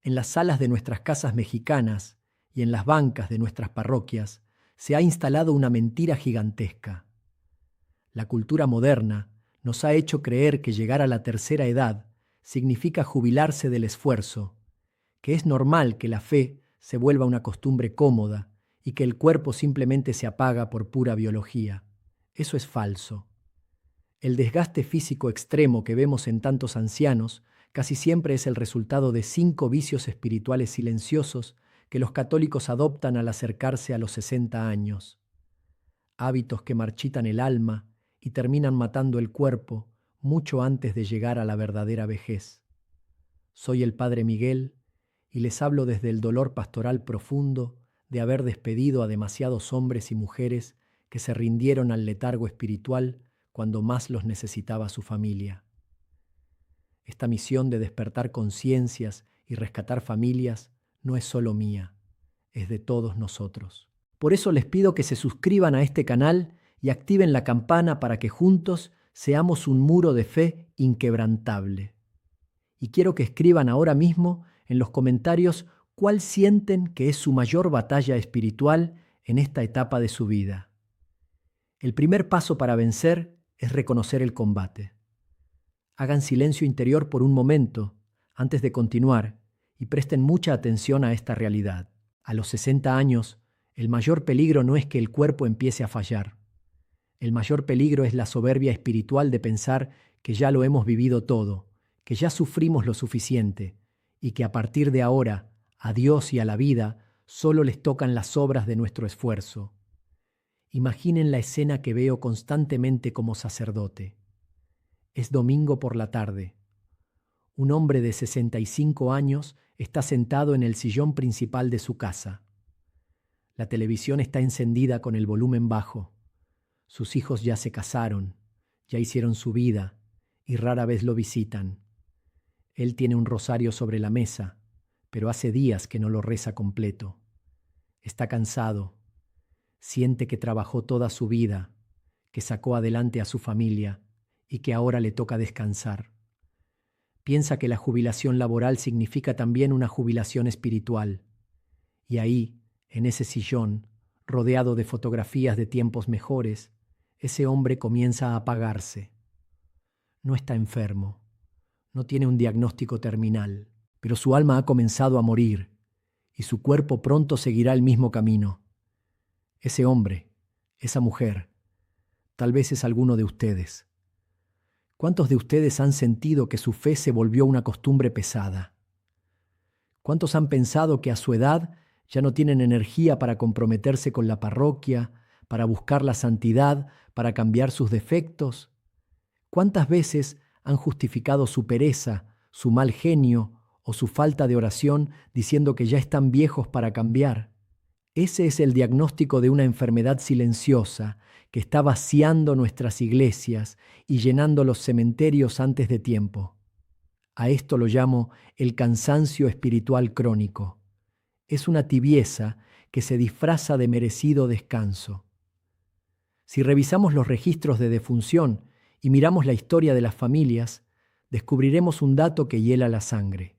En las salas de nuestras casas mexicanas y en las bancas de nuestras parroquias se ha instalado una mentira gigantesca. La cultura moderna nos ha hecho creer que llegar a la tercera edad significa jubilarse del esfuerzo, que es normal que la fe se vuelva una costumbre cómoda y que el cuerpo simplemente se apaga por pura biología. Eso es falso. El desgaste físico extremo que vemos en tantos ancianos casi siempre es el resultado de 5 vicios espirituales silenciosos que los católicos adoptan al acercarse a los 60 años. Hábitos que marchitan el alma y terminan matando el cuerpo mucho antes de llegar a la verdadera vejez. Soy el Padre Miguel y les hablo desde el dolor pastoral profundo de haber despedido a demasiados hombres y mujeres que se rindieron al letargo espiritual cuando más los necesitaba su familia. Esta misión de despertar conciencias y rescatar familias no es solo mía, es de todos nosotros. Por eso les pido que se suscriban a este canal y activen la campana para que juntos seamos un muro de fe inquebrantable. Y quiero que escriban ahora mismo en los comentarios cuál sienten que es su mayor batalla espiritual en esta etapa de su vida. El primer paso para vencer es reconocer el combate. Hagan silencio interior por un momento antes de continuar y presten mucha atención a esta realidad. A los 60 años, el mayor peligro no es que el cuerpo empiece a fallar. El mayor peligro es la soberbia espiritual de pensar que ya lo hemos vivido todo, que ya sufrimos lo suficiente y que a partir de ahora, a Dios y a la vida, solo les tocan las obras de nuestro esfuerzo. Imaginen la escena que veo constantemente como sacerdote. Es domingo por la tarde. Un hombre de 65 años está sentado en el sillón principal de su casa. La televisión está encendida con el volumen bajo. Sus hijos ya se casaron, ya hicieron su vida y rara vez lo visitan. Él tiene un rosario sobre la mesa, pero hace días que no lo reza completo. Está cansado. Siente que trabajó toda su vida, que sacó adelante a su familia y que ahora le toca descansar. Piensa que la jubilación laboral significa también una jubilación espiritual. Y ahí, en ese sillón, rodeado de fotografías de tiempos mejores, ese hombre comienza a apagarse. No está enfermo, no tiene un diagnóstico terminal, pero su alma ha comenzado a morir y su cuerpo pronto seguirá el mismo camino. Ese hombre, esa mujer, tal vez es alguno de ustedes. ¿Cuántos de ustedes han sentido que su fe se volvió una costumbre pesada? ¿Cuántos han pensado que a su edad ya no tienen energía para comprometerse con la parroquia, para buscar la santidad, para cambiar sus defectos? ¿Cuántas veces han justificado su pereza, su mal genio o su falta de oración diciendo que ya están viejos para cambiar? Ese es el diagnóstico de una enfermedad silenciosa que está vaciando nuestras iglesias y llenando los cementerios antes de tiempo. A esto lo llamo el cansancio espiritual crónico. Es una tibieza que se disfraza de merecido descanso. Si revisamos los registros de defunción y miramos la historia de las familias, descubriremos un dato que hiela la sangre.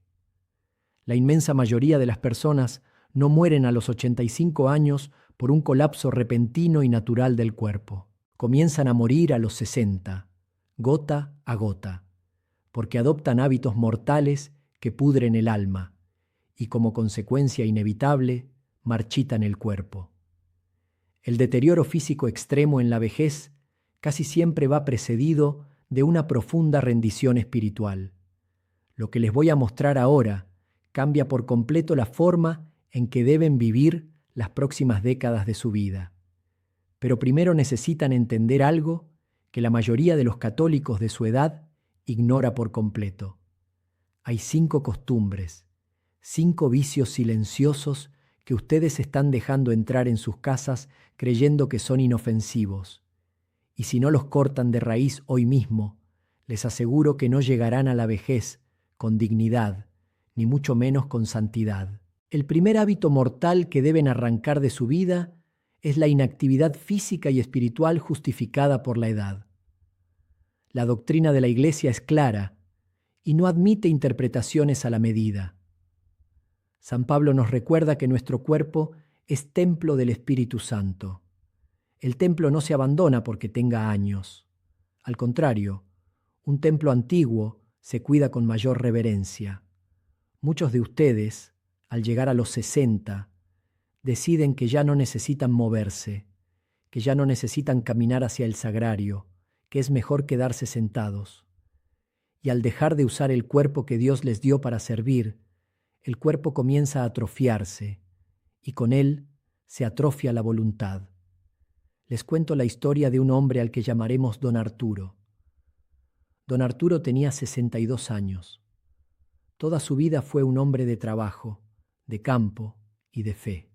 La inmensa mayoría de las personas no mueren a los 85 años por un colapso repentino y natural del cuerpo. Comienzan a morir a los 60, gota a gota, porque adoptan hábitos mortales que pudren el alma y como consecuencia inevitable marchitan el cuerpo. El deterioro físico extremo en la vejez casi siempre va precedido de una profunda rendición espiritual. Lo que les voy a mostrar ahora cambia por completo la forma en que deben vivir las próximas décadas de su vida. Pero primero necesitan entender algo que la mayoría de los católicos de su edad ignora por completo. Hay 5 costumbres, 5 vicios silenciosos que ustedes están dejando entrar en sus casas creyendo que son inofensivos. Y si no los cortan de raíz hoy mismo, les aseguro que no llegarán a la vejez con dignidad, ni mucho menos con santidad. El primer hábito mortal que deben arrancar de su vida es la inactividad física y espiritual justificada por la edad. La doctrina de la Iglesia es clara y no admite interpretaciones a la medida. San Pablo nos recuerda que nuestro cuerpo es templo del Espíritu Santo. El templo no se abandona porque tenga años. Al contrario, un templo antiguo se cuida con mayor reverencia. Muchos de ustedes, al llegar a los 60, deciden que ya no necesitan moverse, que ya no necesitan caminar hacia el sagrario, que es mejor quedarse sentados. Y al dejar de usar el cuerpo que Dios les dio para servir, el cuerpo comienza a atrofiarse, y con él se atrofia la voluntad. Les cuento la historia de un hombre al que llamaremos Don Arturo. Don Arturo tenía 62 años. Toda su vida fue un hombre de trabajo, de campo y de fe.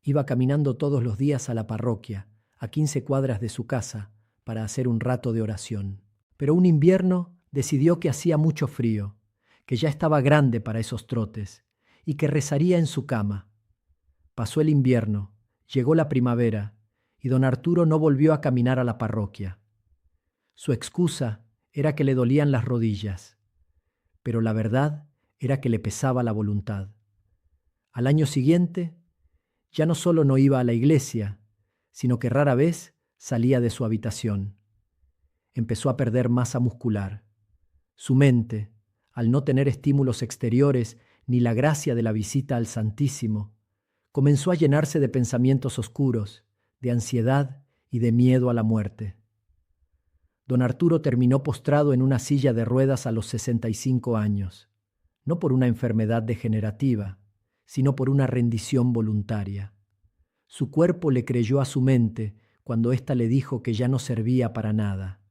Iba caminando todos los días a la parroquia, a 15 cuadras de su casa, para hacer un rato de oración. Pero un invierno decidió que hacía mucho frío, que ya estaba grande para esos trotes, y que rezaría en su cama. Pasó el invierno, llegó la primavera, y don Arturo no volvió a caminar a la parroquia. Su excusa era que le dolían las rodillas, pero la verdad era que le pesaba la voluntad. Al año siguiente, ya no solo no iba a la iglesia, sino que rara vez salía de su habitación. Empezó a perder masa muscular. Su mente, al no tener estímulos exteriores ni la gracia de la visita al Santísimo, comenzó a llenarse de pensamientos oscuros, de ansiedad y de miedo a la muerte. Don Arturo terminó postrado en una silla de ruedas a los 65 años, no por una enfermedad degenerativa, sino por una rendición voluntaria. Su cuerpo le creyó a su mente cuando ésta le dijo que ya no servía para nada.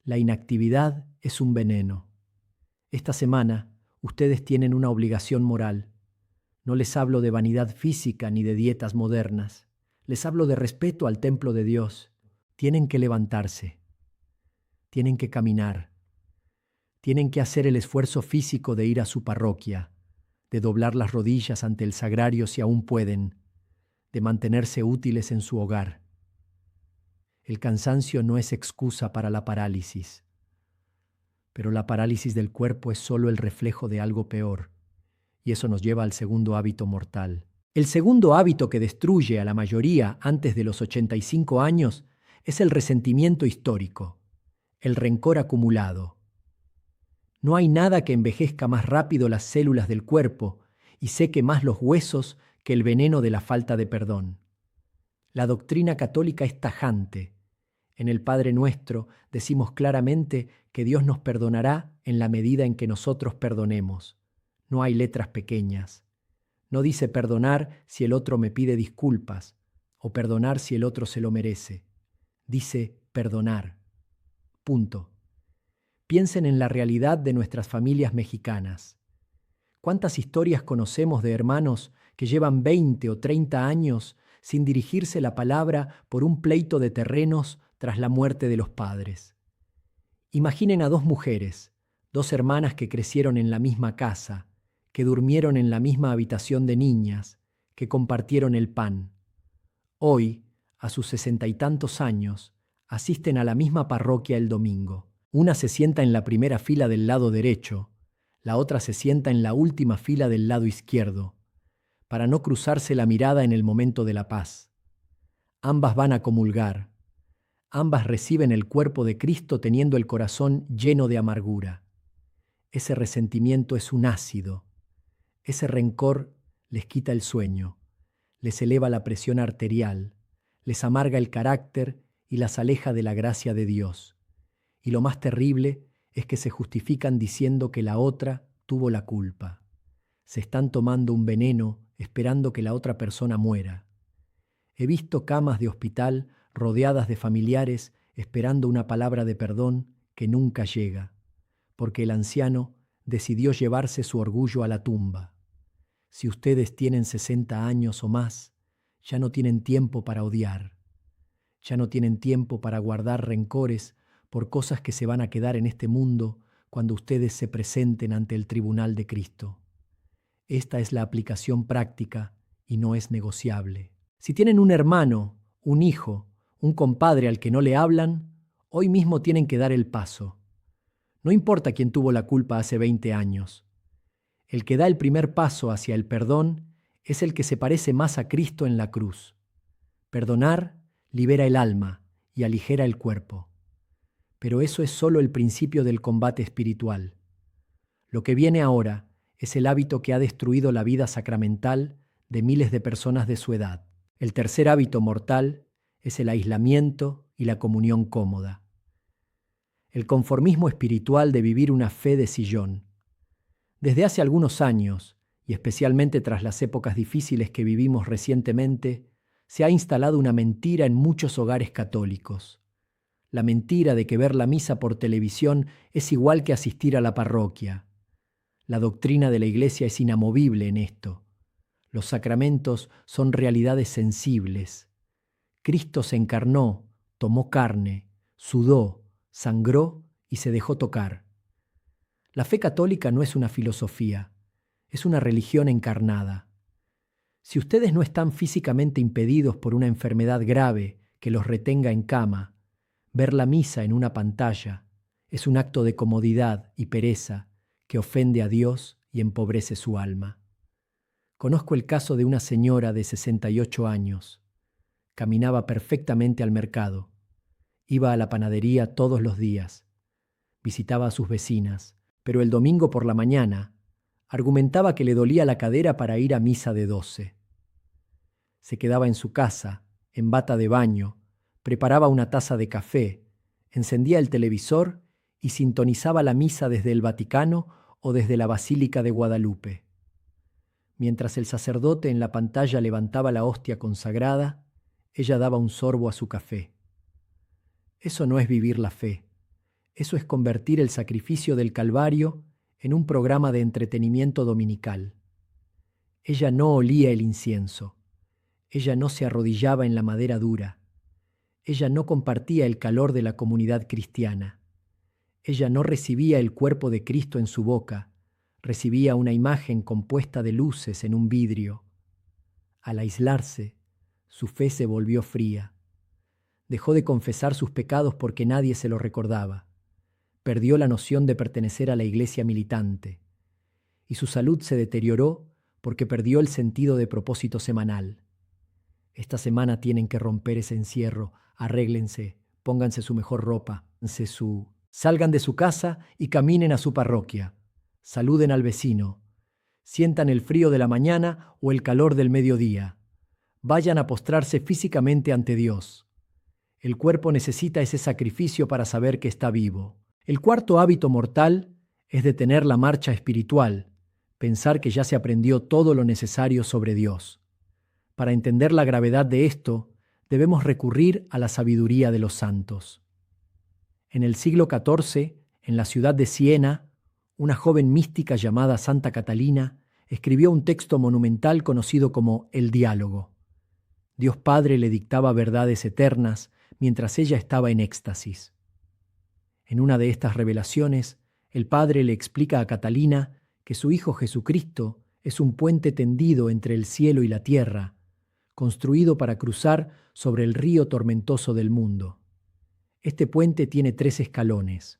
La inactividad es un veneno. Esta semana ustedes tienen una obligación moral. No les hablo de vanidad física ni de dietas modernas. Les hablo de respeto al templo de Dios. Tienen que levantarse. Tienen que caminar. Tienen que hacer el esfuerzo físico de ir a su parroquia, de doblar las rodillas ante el sagrario si aún pueden, de mantenerse útiles en su hogar. El cansancio no es excusa para la parálisis, pero la parálisis del cuerpo es solo el reflejo de algo peor, y eso nos lleva al segundo hábito mortal. El segundo hábito que destruye a la mayoría antes de los 85 años es el resentimiento histórico, el rencor acumulado. No hay nada que envejezca más rápido las células del cuerpo y seque más los huesos que el veneno de la falta de perdón. La doctrina católica es tajante. En el Padre Nuestro decimos claramente que Dios nos perdonará en la medida en que nosotros perdonemos. No hay letras pequeñas. No dice perdonar si el otro me pide disculpas o perdonar si el otro se lo merece. Dice perdonar. Punto. Piensen en la realidad de nuestras familias mexicanas. ¿Cuántas historias conocemos de hermanos que llevan 20 o 30 años sin dirigirse la palabra por un pleito de terrenos tras la muerte de los padres? Imaginen a dos mujeres, dos hermanas que crecieron en la misma casa, que durmieron en la misma habitación de niñas, que compartieron el pan. Hoy, a sus 60 y tantos años, asisten a la misma parroquia el domingo. Una se sienta en la primera fila del lado derecho, la otra se sienta en la última fila del lado izquierdo, para no cruzarse la mirada en el momento de la paz. Ambas van a comulgar. Ambas reciben el cuerpo de Cristo teniendo el corazón lleno de amargura. Ese resentimiento es un ácido. Ese rencor les quita el sueño, les eleva la presión arterial, les amarga el carácter y las aleja de la gracia de Dios. Y lo más terrible es que se justifican diciendo que la otra tuvo la culpa. Se están tomando un veneno esperando que la otra persona muera. He visto camas de hospital rodeadas de familiares esperando una palabra de perdón que nunca llega, porque el anciano decidió llevarse su orgullo a la tumba. Si ustedes tienen 60 años o más, ya no tienen tiempo para odiar. Ya no tienen tiempo para guardar rencores por cosas que se van a quedar en este mundo cuando ustedes se presenten ante el tribunal de Cristo. Esta es la aplicación práctica y no es negociable. Si tienen un hermano, un hijo, un compadre al que no le hablan, hoy mismo tienen que dar el paso. No importa quién tuvo la culpa hace 20 años. El que da el primer paso hacia el perdón es el que se parece más a Cristo en la cruz. Perdonar libera el alma y aligera el cuerpo. Pero eso es solo el principio del combate espiritual. Lo que viene ahora es el hábito que ha destruido la vida sacramental de miles de personas de su edad. El tercer hábito mortal es el aislamiento y la comunión cómoda. El conformismo espiritual de vivir una fe de sillón. Desde hace algunos años, y especialmente tras las épocas difíciles que vivimos recientemente, se ha instalado una mentira en muchos hogares católicos. La mentira de que ver la misa por televisión es igual que asistir a la parroquia. La doctrina de la Iglesia es inamovible en esto. Los sacramentos son realidades sensibles. Cristo se encarnó, tomó carne, sudó, sangró y se dejó tocar. La fe católica no es una filosofía, es una religión encarnada. Si ustedes no están físicamente impedidos por una enfermedad grave que los retenga en cama, ver la misa en una pantalla es un acto de comodidad y pereza que ofende a Dios y empobrece su alma. Conozco el caso de una señora de 68 años. Caminaba perfectamente al mercado. Iba a la panadería todos los días. Visitaba a sus vecinas, pero el domingo por la mañana argumentaba que le dolía la cadera para ir a misa de 12. Se quedaba en su casa, en bata de baño, preparaba una taza de café, encendía el televisor y sintonizaba la misa desde el Vaticano o desde la Basílica de Guadalupe. Mientras el sacerdote en la pantalla levantaba la hostia consagrada, ella daba un sorbo a su café. Eso no es vivir la fe. Eso es convertir el sacrificio del Calvario en un programa de entretenimiento dominical. Ella no olía el incienso. Ella no se arrodillaba en la madera dura. Ella no compartía el calor de la comunidad cristiana. Ella no recibía el cuerpo de Cristo en su boca. Recibía una imagen compuesta de luces en un vidrio. Al aislarse, su fe se volvió fría. Dejó de confesar sus pecados porque nadie se lo recordaba. Perdió la noción de pertenecer a la iglesia militante. Y su salud se deterioró porque perdió el sentido de propósito semanal. Esta semana tienen que romper ese encierro. Arréglense, pónganse su mejor ropa, salgan de su casa y caminen a su parroquia. Saluden al vecino. Sientan el frío de la mañana o el calor del mediodía. Vayan a postrarse físicamente ante Dios. El cuerpo necesita ese sacrificio para saber que está vivo. El cuarto hábito mortal es detener la marcha espiritual, pensar que ya se aprendió todo lo necesario sobre Dios. Para entender la gravedad de esto, debemos recurrir a la sabiduría de los santos. En el siglo XIV, en la ciudad de Siena, una joven mística llamada Santa Catalina escribió un texto monumental conocido como El Diálogo. Dios Padre le dictaba verdades eternas mientras ella estaba en éxtasis. En una de estas revelaciones, el Padre le explica a Catalina que su Hijo Jesucristo es un puente tendido entre el cielo y la tierra, construido para cruzar sobre el río tormentoso del mundo. Este puente tiene 3 escalones.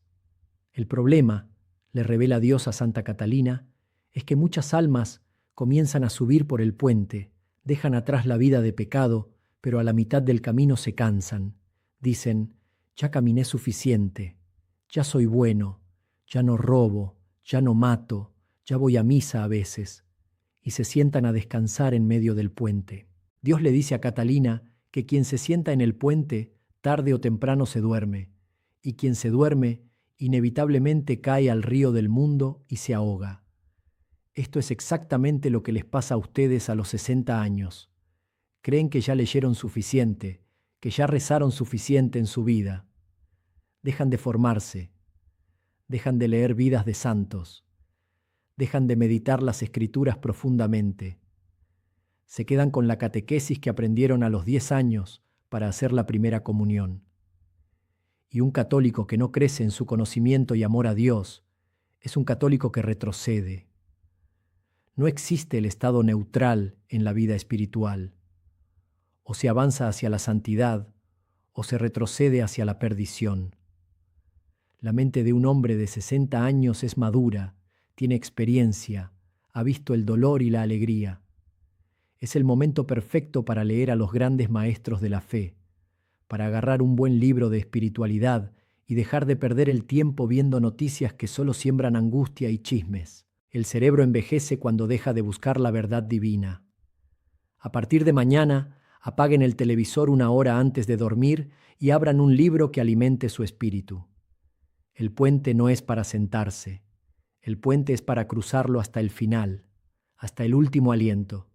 El problema, le revela Dios a Santa Catalina, es que muchas almas comienzan a subir por el puente, dejan atrás la vida de pecado, pero a la mitad del camino se cansan. Dicen, ya caminé suficiente, ya soy bueno, ya no robo, ya no mato, ya voy a misa a veces, y se sientan a descansar en medio del puente. Dios le dice a Catalina que quien se sienta en el puente, tarde o temprano se duerme, y quien se duerme, inevitablemente cae al río del mundo y se ahoga. Esto es exactamente lo que les pasa a ustedes a los 60 años. Creen que ya leyeron suficiente, que ya rezaron suficiente en su vida. Dejan de formarse, dejan de leer vidas de santos, dejan de meditar las Escrituras profundamente. Se quedan con la catequesis que aprendieron a los 10 años para hacer la primera comunión. Y un católico que no crece en su conocimiento y amor a Dios es un católico que retrocede. No existe el estado neutral en la vida espiritual. O se avanza hacia la santidad o se retrocede hacia la perdición. La mente de un hombre de 60 años es madura, tiene experiencia, ha visto el dolor y la alegría. Es el momento perfecto para leer a los grandes maestros de la fe, para agarrar un buen libro de espiritualidad y dejar de perder el tiempo viendo noticias que solo siembran angustia y chismes. El cerebro envejece cuando deja de buscar la verdad divina. A partir de mañana, apaguen el televisor una hora antes de dormir y abran un libro que alimente su espíritu. El puente no es para sentarse. El puente es para cruzarlo hasta el final, hasta el último aliento.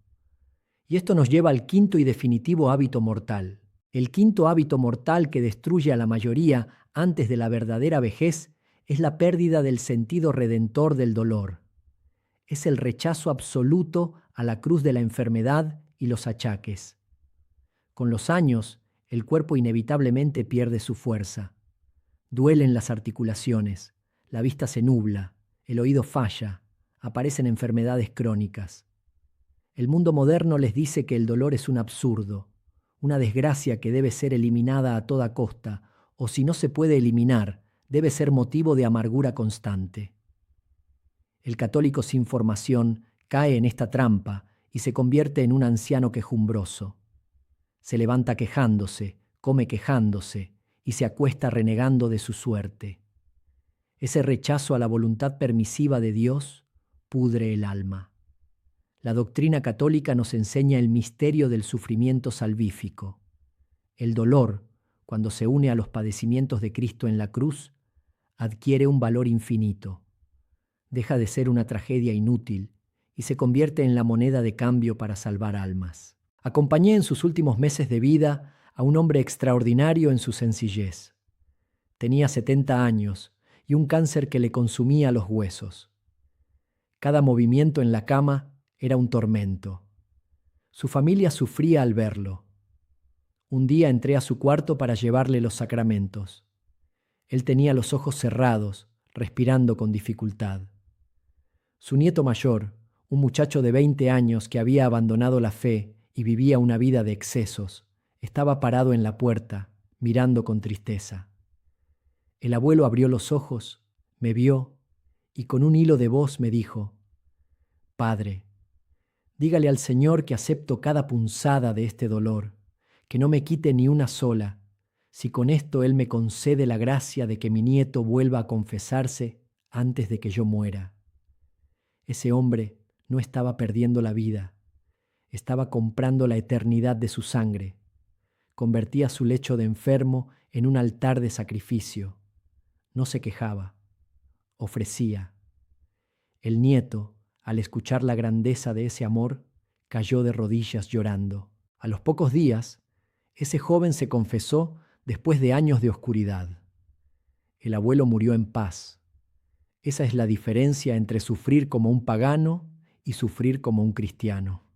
Y esto nos lleva al quinto y definitivo hábito mortal. El quinto hábito mortal que destruye a la mayoría antes de la verdadera vejez es la pérdida del sentido redentor del dolor. Es el rechazo absoluto a la cruz de la enfermedad y los achaques. Con los años, el cuerpo inevitablemente pierde su fuerza. Duelen las articulaciones, la vista se nubla, el oído falla, aparecen enfermedades crónicas. El mundo moderno les dice que el dolor es un absurdo, una desgracia que debe ser eliminada a toda costa, o si no se puede eliminar, debe ser motivo de amargura constante. El católico sin formación cae en esta trampa y se convierte en un anciano quejumbroso. Se levanta quejándose, come quejándose y se acuesta renegando de su suerte. Ese rechazo a la voluntad permisiva de Dios pudre el alma. La doctrina católica nos enseña el misterio del sufrimiento salvífico. El dolor, cuando se une a los padecimientos de Cristo en la cruz, adquiere un valor infinito. Deja de ser una tragedia inútil y se convierte en la moneda de cambio para salvar almas. Acompañé en sus últimos meses de vida a un hombre extraordinario en su sencillez. Tenía 70 años y un cáncer que le consumía los huesos. Cada movimiento en la cama era un tormento. Su familia sufría al verlo. Un día entré a su cuarto para llevarle los sacramentos. Él tenía los ojos cerrados, respirando con dificultad. Su nieto mayor, un muchacho de 20 años que había abandonado la fe y vivía una vida de excesos, estaba parado en la puerta, mirando con tristeza. El abuelo abrió los ojos, me vio y con un hilo de voz me dijo: «Padre, dígale al Señor que acepto cada punzada de este dolor, que no me quite ni una sola, si con esto Él me concede la gracia de que mi nieto vuelva a confesarse antes de que yo muera». Ese hombre no estaba perdiendo la vida, estaba comprando la eternidad de su sangre. Convertía su lecho de enfermo en un altar de sacrificio. No se quejaba, ofrecía. El nieto, al escuchar la grandeza de ese amor, cayó de rodillas llorando. A los pocos días, ese joven se confesó después de años de oscuridad. El abuelo murió en paz. Esa es la diferencia entre sufrir como un pagano y sufrir como un cristiano.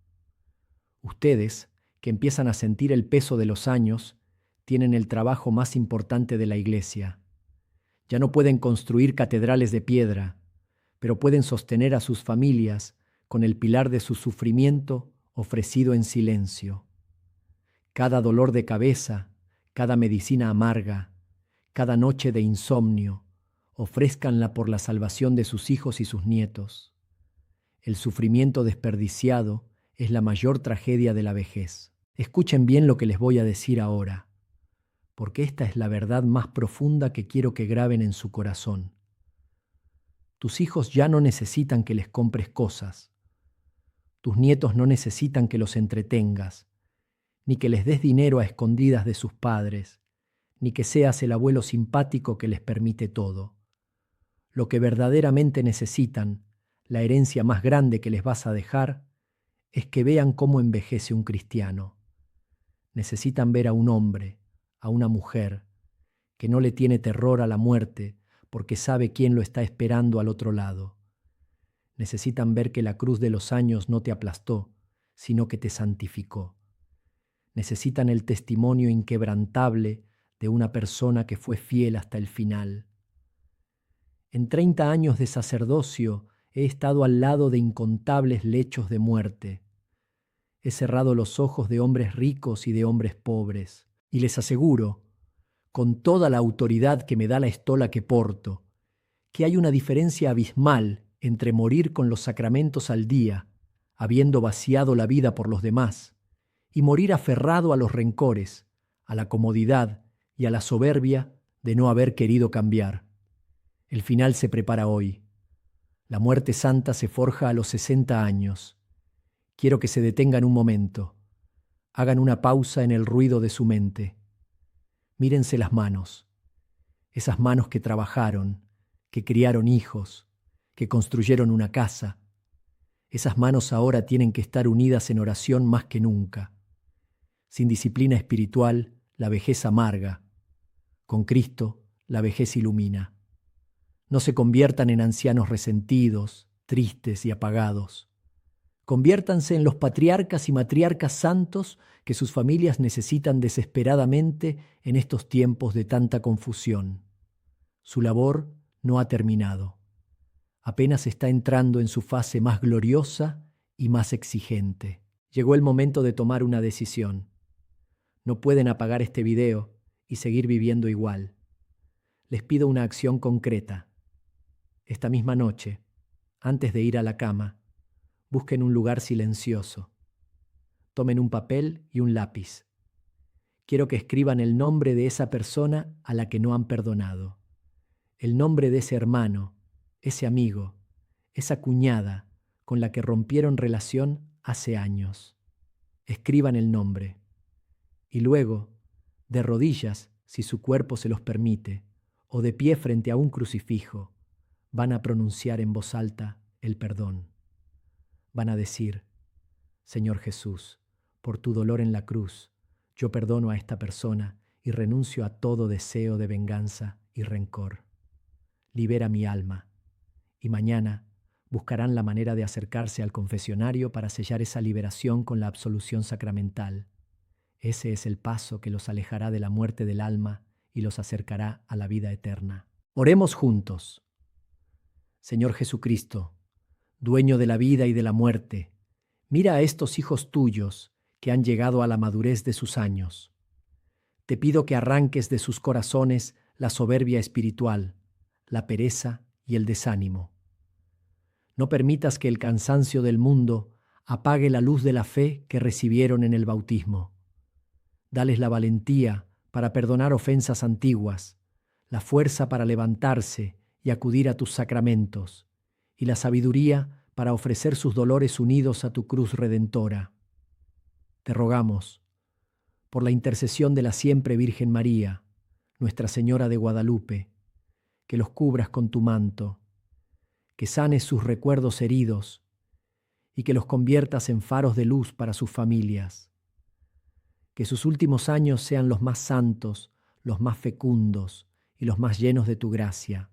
Ustedes, que empiezan a sentir el peso de los años, tienen el trabajo más importante de la Iglesia. Ya no pueden construir catedrales de piedra, pero pueden sostener a sus familias con el pilar de su sufrimiento ofrecido en silencio. Cada dolor de cabeza, cada medicina amarga, cada noche de insomnio, ofrézcanla por la salvación de sus hijos y sus nietos. El sufrimiento desperdiciado es la mayor tragedia de la vejez. Escuchen bien lo que les voy a decir ahora, porque esta es la verdad más profunda que quiero que graben en su corazón. Tus hijos ya no necesitan que les compres cosas. Tus nietos no necesitan que los entretengas, ni que les des dinero a escondidas de sus padres, ni que seas el abuelo simpático que les permite todo. Lo que verdaderamente necesitan, la herencia más grande que les vas a dejar, es que vean cómo envejece un cristiano. Necesitan ver a un hombre, a una mujer, que no le tiene terror a la muerte porque sabe quién lo está esperando al otro lado. Necesitan ver que la cruz de los años no te aplastó, sino que te santificó. Necesitan el testimonio inquebrantable de una persona que fue fiel hasta el final. En 30 años de sacerdocio he estado al lado de incontables lechos de muerte. He cerrado los ojos de hombres ricos y de hombres pobres, y les aseguro, con toda la autoridad que me da la estola que porto, que hay una diferencia abismal entre morir con los sacramentos al día, habiendo vaciado la vida por los demás, y morir aferrado a los rencores, a la comodidad y a la soberbia de no haber querido cambiar. El final se prepara hoy. La muerte santa se forja a los 60 años. Quiero que se detengan un momento. Hagan una pausa en el ruido de su mente. Mírense las manos. Esas manos que trabajaron, que criaron hijos, que construyeron una casa. Esas manos ahora tienen que estar unidas en oración más que nunca. Sin disciplina espiritual, la vejez amarga. Con Cristo, la vejez ilumina. No se conviertan en ancianos resentidos, tristes y apagados. Conviértanse en los patriarcas y matriarcas santos que sus familias necesitan desesperadamente en estos tiempos de tanta confusión. Su labor no ha terminado. Apenas está entrando en su fase más gloriosa y más exigente. Llegó el momento de tomar una decisión. No pueden apagar este video y seguir viviendo igual. Les pido una acción concreta. Esta misma noche, antes de ir a la cama, busquen un lugar silencioso. Tomen un papel y un lápiz. Quiero que escriban el nombre de esa persona a la que no han perdonado. El nombre de ese hermano, ese amigo, esa cuñada con la que rompieron relación hace años. Escriban el nombre. Y luego, de rodillas, si su cuerpo se los permite, o de pie frente a un crucifijo, van a pronunciar en voz alta el perdón. Van a decir: Señor Jesús, por tu dolor en la cruz, yo perdono a esta persona y renuncio a todo deseo de venganza y rencor. Libera mi alma. Y mañana buscarán la manera de acercarse al confesionario para sellar esa liberación con la absolución sacramental. Ese es el paso que los alejará de la muerte del alma y los acercará a la vida eterna. Oremos juntos. Señor Jesucristo, dueño de la vida y de la muerte, mira a estos hijos tuyos que han llegado a la madurez de sus años. Te pido que arranques de sus corazones la soberbia espiritual, la pereza y el desánimo. No permitas que el cansancio del mundo apague la luz de la fe que recibieron en el bautismo. Dales la valentía para perdonar ofensas antiguas, la fuerza para levantarse y acudir a tus sacramentos, y la sabiduría para ofrecer sus dolores unidos a tu cruz redentora. Te rogamos, por la intercesión de la siempre Virgen María, Nuestra Señora de Guadalupe, que los cubras con tu manto, que sanes sus recuerdos heridos y que los conviertas en faros de luz para sus familias. Que sus últimos años sean los más santos, los más fecundos y los más llenos de tu gracia.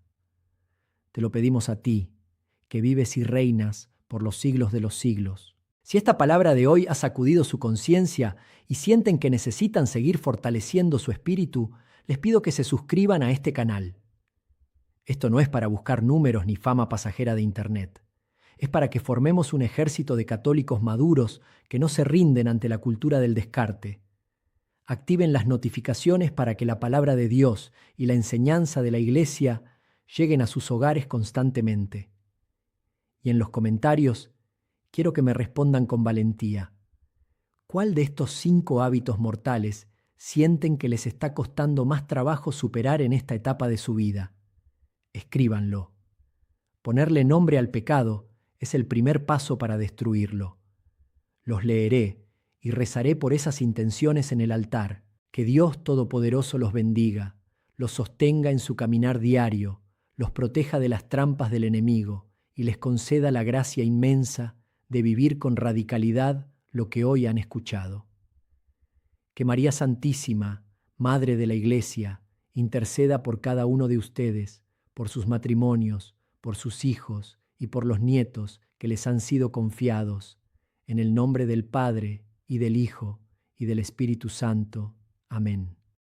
Te lo pedimos a ti, que vives y reinas por los siglos de los siglos. Si esta palabra de hoy ha sacudido su conciencia y sienten que necesitan seguir fortaleciendo su espíritu, les pido que se suscriban a este canal. Esto no es para buscar números ni fama pasajera de Internet. Es para que formemos un ejército de católicos maduros que no se rinden ante la cultura del descarte. Activen las notificaciones para que la palabra de Dios y la enseñanza de la Iglesia lleguen a sus hogares constantemente. Y en los comentarios, quiero que me respondan con valentía. ¿Cuál de estos 5 hábitos mortales sienten que les está costando más trabajo superar en esta etapa de su vida? Escríbanlo. Ponerle nombre al pecado es el primer paso para destruirlo. Los leeré y rezaré por esas intenciones en el altar. Que Dios Todopoderoso los bendiga, los sostenga en su caminar diario, los proteja de las trampas del enemigo y les conceda la gracia inmensa de vivir con radicalidad lo que hoy han escuchado. Que María Santísima, Madre de la Iglesia, interceda por cada uno de ustedes, por sus matrimonios, por sus hijos y por los nietos que les han sido confiados, en el nombre del Padre, y del Hijo, y del Espíritu Santo. Amén.